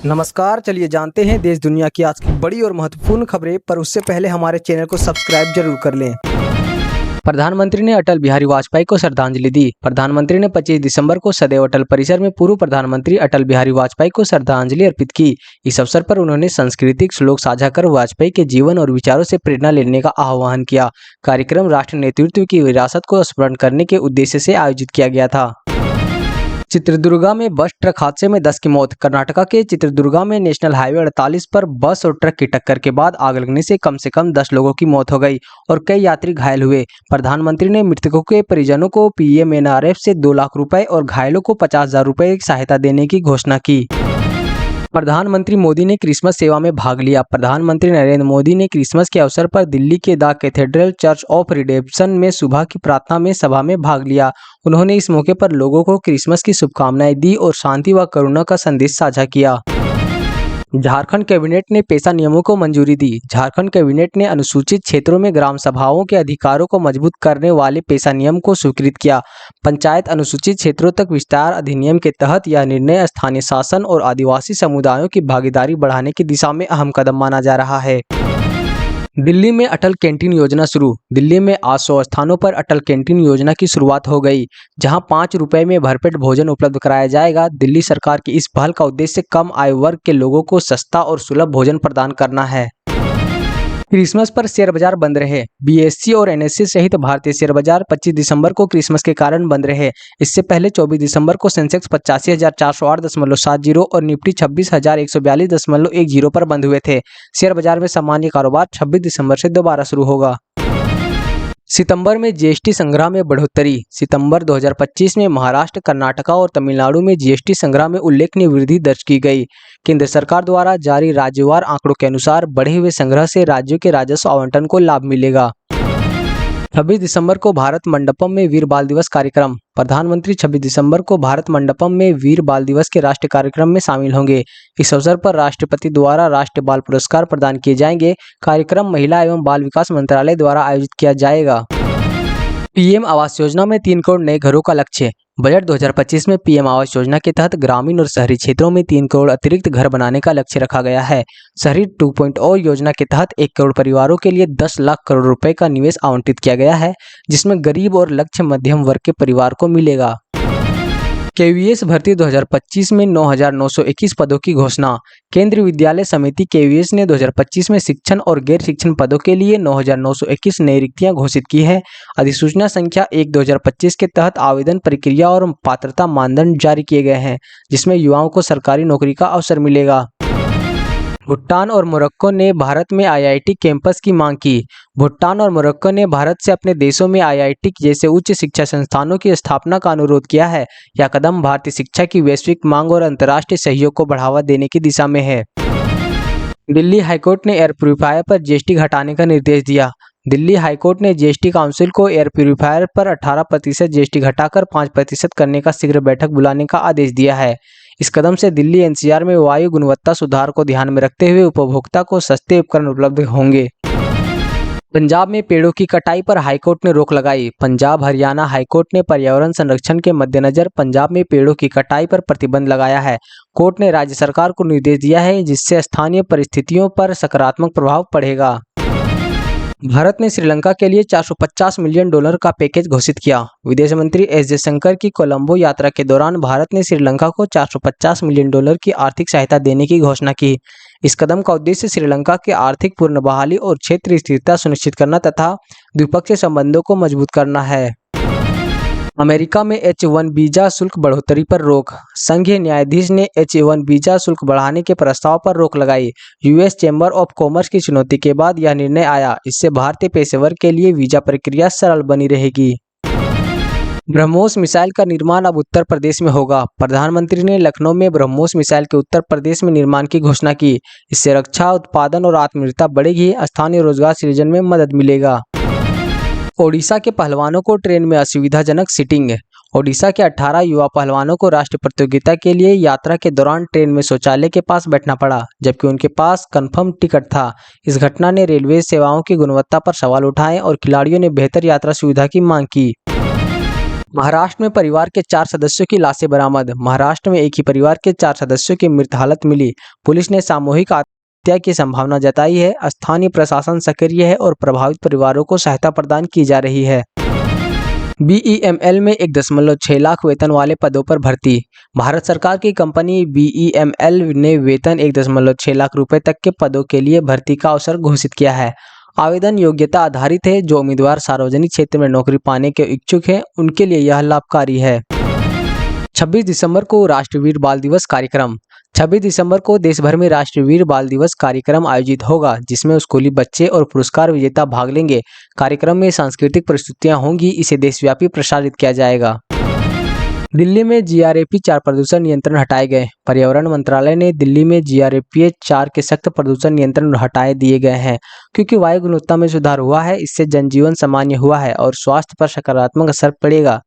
नमस्कार, चलिए जानते हैं देश दुनिया की आज की बड़ी और महत्वपूर्ण खबरें। पर उससे पहले हमारे चैनल को सब्सक्राइब जरूर कर लें। प्रधानमंत्री ने अटल बिहारी वाजपेयी को श्रद्धांजलि दी। प्रधानमंत्री ने 25 दिसंबर को सदैव अटल परिसर में पूर्व प्रधानमंत्री अटल बिहारी वाजपेयी को श्रद्धांजलि अर्पित की। इस अवसर पर उन्होंने सांस्कृतिक श्लोक साझा कर वाजपेयी के जीवन और विचारों से प्रेरणा लेने का आह्वान किया। कार्यक्रम राष्ट्र नेतृत्व की विरासत को स्मरण करने के उद्देश्य से आयोजित किया गया था। चित्रदुर्गा में बस ट्रक हादसे में 10 की मौत। कर्नाटका के चित्रदुर्गा में नेशनल हाईवे 48 पर बस और ट्रक की टक्कर के बाद आग लगने से कम 10 लोगों की मौत हो गई और कई यात्री घायल हुए। प्रधानमंत्री ने मृतकों के परिजनों को पीएमएनआरएफ से 2 लाख रुपए और घायलों को 50,000 रुपए की सहायता देने की घोषणा की। प्रधानमंत्री मोदी ने क्रिसमस सेवा में भाग लिया। प्रधानमंत्री नरेंद्र मोदी ने क्रिसमस के अवसर पर दिल्ली के the cathedral church of redemption में सुबह की प्रार्थना में सभा में भाग लिया। उन्होंने इस मौके पर लोगों को क्रिसमस की शुभकामनाएं दी और शांति व करुणा का संदेश साझा किया। झारखंड कैबिनेट ने पेशा नियमों को मंजूरी दी। झारखंड कैबिनेट ने अनुसूचित क्षेत्रों में ग्राम सभाओं के अधिकारों को मजबूत करने वाले पेशा नियम को स्वीकृत किया। पंचायत अनुसूचित क्षेत्रों तक विस्तार अधिनियम के तहत यह निर्णय स्थानीय शासन और आदिवासी समुदायों की भागीदारी बढ़ाने की दिशा में अहम कदम माना जा रहा है। दिल्ली में अटल कैंटीन योजना शुरू। दिल्ली में आज 100 स्थानों पर अटल कैंटीन योजना की शुरुआत हो गई, जहां 5 रुपए में भरपेट भोजन उपलब्ध कराया जाएगा। दिल्ली सरकार की इस पहल का उद्देश्य कम आय वर्ग के लोगों को सस्ता और सुलभ भोजन प्रदान करना है। क्रिसमस पर शेयर बाजार बंद रहे। बीएसई और एनएसई सहित भारतीय शेयर बाजार 25 दिसंबर को क्रिसमस के कारण बंद रहे। इससे पहले 24 दिसंबर को सेंसेक्स 85,408.70 और निफ्टी 26,142.10 पर बंद हुए थे। शेयर बाजार में सामान्य कारोबार 26 दिसंबर से दोबारा शुरू होगा। सितंबर में जीएसटी संग्रह में बढ़ोतरी। सितंबर 2025 में महाराष्ट्र, कर्नाटका और तमिलनाडु में जीएसटी संग्रह में उल्लेखनीय वृद्धि दर्ज की गई। केंद्र सरकार द्वारा जारी राज्यवार आंकड़ों के अनुसार बढ़े हुए संग्रह से राज्यों के राजस्व आवंटन को लाभ मिलेगा। 26 दिसंबर को भारत मंडपम में वीर बाल दिवस कार्यक्रम। प्रधानमंत्री 26 दिसंबर को भारत मंडपम में वीर बाल दिवस के राष्ट्रीय कार्यक्रम में शामिल होंगे। इस अवसर पर राष्ट्रपति द्वारा राष्ट्रीय बाल पुरस्कार प्रदान किए जाएंगे। कार्यक्रम महिला एवं बाल विकास मंत्रालय द्वारा आयोजित किया जाएगा। पीएम आवास योजना में 3 करोड़ नए घरों का लक्ष्य। बजट 2025 में पीएम आवास योजना के तहत ग्रामीण और शहरी क्षेत्रों में 3 करोड़ अतिरिक्त घर बनाने का लक्ष्य रखा गया है। शहरी 2.0 योजना के तहत 1 करोड़ परिवारों के लिए 10 लाख करोड़ रुपए का निवेश आवंटित किया गया है, जिसमें गरीब और लक्ष्य मध्यम वर्ग के परिवार को मिलेगा। केवीएस भर्ती 2025 में 9,921 पदों की घोषणा। केंद्रीय विद्यालय समिति केवीएस ने 2025 में शिक्षण और गैर शिक्षण पदों के लिए 9,921 नई रिक्तियां घोषित की है। अधिसूचना संख्या 1/2025 के तहत आवेदन प्रक्रिया और पात्रता मानदंड जारी किए गए हैं, जिसमें युवाओं को सरकारी नौकरी का अवसर मिलेगा। भूटान और मोरक्को ने भारत में आईआईटी कैंपस की मांग की। भूटान और मोरक्को ने भारत से अपने देशों में आईआईटी जैसे उच्च शिक्षा संस्थानों की स्थापना का अनुरोध किया है। यह कदम भारतीय शिक्षा की वैश्विक मांग और अंतर्राष्ट्रीय सहयोग को बढ़ावा देने की दिशा में है। दिल्ली हाईकोर्ट ने एयर प्यूरीफायर पर जीएसटी घटाने का निर्देश दिया। दिल्ली हाईकोर्ट ने जीएसटी काउंसिल को एयर प्यूरीफायर पर 18% जीएसटी घटाकर 5% करने का शीघ्र बैठक बुलाने का आदेश दिया है। इस कदम से दिल्ली एनसीआर में वायु गुणवत्ता सुधार को ध्यान में रखते हुए उपभोक्ता को सस्ते उपकरण उपलब्ध होंगे। पंजाब में पेड़ों की कटाई पर हाईकोर्ट ने रोक लगाई। पंजाब हरियाणा हाईकोर्ट ने पर्यावरण संरक्षण के मद्देनजर पंजाब में पेड़ों की कटाई पर प्रतिबंध लगाया है। कोर्ट ने राज्य सरकार को निर्देश दिया है, जिससे स्थानीय परिस्थितियों पर सकारात्मक प्रभाव पड़ेगा। भारत ने श्रीलंका के लिए $450 मिलियन का पैकेज घोषित किया। विदेश मंत्री एस जयशंकर की कोलंबो यात्रा के दौरान भारत ने श्रीलंका को $450 मिलियन की आर्थिक सहायता देने की घोषणा की। इस कदम का उद्देश्य श्रीलंका के आर्थिक पूर्ण बहाली और क्षेत्रीय स्थिरता सुनिश्चित करना तथा द्विपक्षीय संबंधों को मजबूत करना है। अमेरिका में H-1 वीजा शुल्क बढ़ोतरी पर रोक। संघीय न्यायाधीश ने H-1 वीजा शुल्क बढ़ाने के प्रस्ताव पर रोक लगाई। यूएस चैम्बर ऑफ कॉमर्स की चुनौती के बाद यह निर्णय आया। इससे भारतीय पेशेवर के लिए वीजा प्रक्रिया सरल बनी रहेगी। ब्रह्मोस मिसाइल का निर्माण अब उत्तर प्रदेश में होगा। प्रधानमंत्री ने लखनऊ में ब्रह्मोस मिसाइल के उत्तर प्रदेश में निर्माण की घोषणा की। इससे रक्षा उत्पादन और आत्मनिर्भरता बढ़ेगी, स्थानीय रोजगार सृजन में मदद मिलेगा। ओडिशा के पहलवानों को ट्रेन में असुविधाजनक सीटिंग। ओडिशा के 18 युवा पहलवानों को राष्ट्रीय प्रतियोगिता के लिए यात्रा के दौरान ट्रेन में शौचालय के पास बैठना पड़ा, जबकि उनके पास कंफर्म टिकट था। इस घटना ने रेलवे सेवाओं की गुणवत्ता पर सवाल उठाए और खिलाड़ियों ने बेहतर यात्रा सुविधा की मांग की। महाराष्ट्र में परिवार के 4 सदस्यों की लाशें बरामद। महाराष्ट्र में एक ही परिवार के 4 सदस्यों की मृत हालत मिली। पुलिस ने सामूहिक आत्महत्या की संभावना जताई है। स्थानीय प्रशासन सक्रिय है और प्रभावित परिवारों को सहायता प्रदान की जा रही है। BEML में 1.6 लाख वेतन वाले पदों पर भर्ती। भारत सरकार की कंपनी BEML ने वेतन 1.6 लाख रुपए तक के पदों के लिए भर्ती का अवसर घोषित किया है। आवेदन योग्यता आधारित है। जो उम्मीदवार सार्वजनिक क्षेत्र में नौकरी पाने के इच्छुक हैं, उनके लिए यह लाभकारी है। 26 दिसंबर को राष्ट्रवीर बाल दिवस कार्यक्रम। 26 दिसंबर को देश भर में राष्ट्रवीर बाल दिवस कार्यक्रम आयोजित होगा, जिसमें स्कूली बच्चे और पुरस्कार विजेता भाग लेंगे। कार्यक्रम में सांस्कृतिक प्रस्तुतियां होंगी। इसे देशव्यापी प्रसारित किया जाएगा। दिल्ली में GRAP 4 प्रदूषण नियंत्रण हटाए गए। पर्यावरण मंत्रालय ने दिल्ली में GRAP 4 के सख्त प्रदूषण नियंत्रण हटाए दिए गए हैं, क्योंकि वायु गुणवत्ता में सुधार हुआ है। इससे जनजीवन सामान्य हुआ है और स्वास्थ्य पर सकारात्मक असर पड़ेगा।